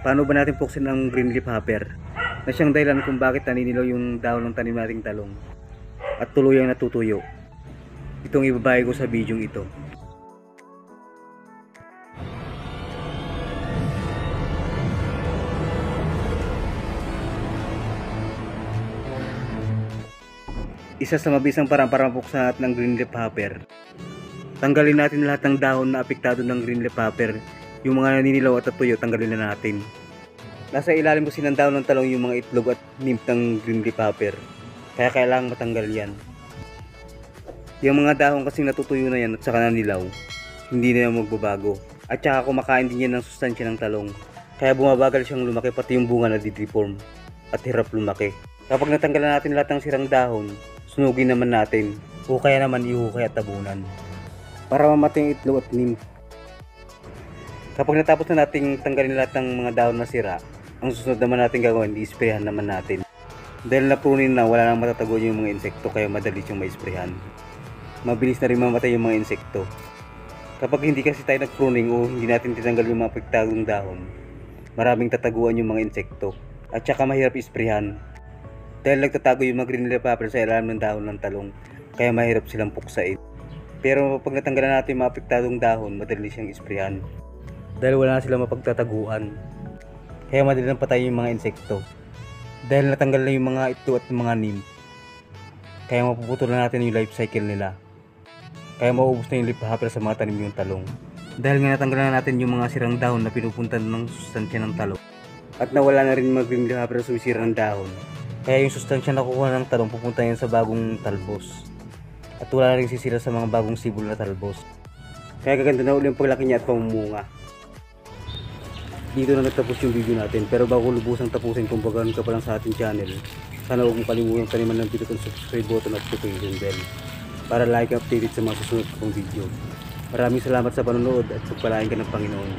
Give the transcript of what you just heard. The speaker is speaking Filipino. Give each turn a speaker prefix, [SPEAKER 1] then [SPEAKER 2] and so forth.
[SPEAKER 1] Paano ba natin puksin ang green leaf hopper na siyang dahilan kung bakit naninilaw yung dahon ng tanim nating talong at tuluyang natutuyo? Itong ibabae ko sa bidyong ito. Isa sa mabisang parang para mapuksan natin ng green leaf hopper. Tanggalin natin lahat ng dahon na apektado ng green leaf hopper. Yung mga naninilaw at natuyo, tanggalin na natin. Nasa ilalim kasi ng dahon ng talong yung mga itlog at nymph ng green leaf hopper. Kaya kailangang matanggal yan. Yung mga dahon kasing natutuyo na yan at saka nanilaw, hindi na yan magbabago. At saka kumakain din yan ng sustansya ng talong. Kaya bumabagal siyang lumaki, pati yung bunga na di-deform at hirap lumaki. Kapag natanggalan natin lahat ng sirang dahon, sunugin naman natin o kaya naman ihukay at tabunan para mamatay yung itlog at nymph. Kapag natapos na nating tanggalin lahat ng mga dahon na sira, ang susunod naman natin gagawin, i-sprayhan naman natin. Dahil naprunin na, wala nang matatago yung mga insekto, kaya madali siyang ma-sprayhan. Mabilis na rin mamatay yung mga insekto. Kapag hindi kasi tayo nag-pruning o hindi natin tinanggal yung mga apektadong dahon, maraming tataguan yung mga insekto at saka mahirap isprayhan. Dahil nagtatago yung mga green leaf hopper sa ilalim ng dahon ng talong, kaya mahirap silang puksain. Pero pag natanggalan natin yung mga apektadong dahon, madali siyang isprayhan. Dahil wala na silang mapagtataguan. Kaya madali lang patayin yung mga insekto. Dahil natanggal na yung mga ito at mga nymph, kaya mapuputol na natin yung life cycle nila. Kaya mauubos na yung leaf hopper sa mga tanim yung talong. Dahil nga natanggalan na natin yung mga sirang dahon na pinupuntan ng sustansya ng talong. At nawala na rin yung mga green leaf hopper na sumisira ng dahon. Kaya yung sustansya na kukuha ng talong pupunta yan sa bagong talbos. At wala na rin sisira sa mga bagong sibol na talbos. Kaya gaganda na uli yung paglaki niya at pamumunga. Dito na nagtapos yung video natin, pero bago lubusang tapusin, kung bagaan ka pa lang sa ating channel, sana huwag mong kalimutang taniman ng pindutin subscribe button at notification bell para like updated sa mga susunod kong video. Maraming salamat sa panonood at pagpalain ka ng Panginoon.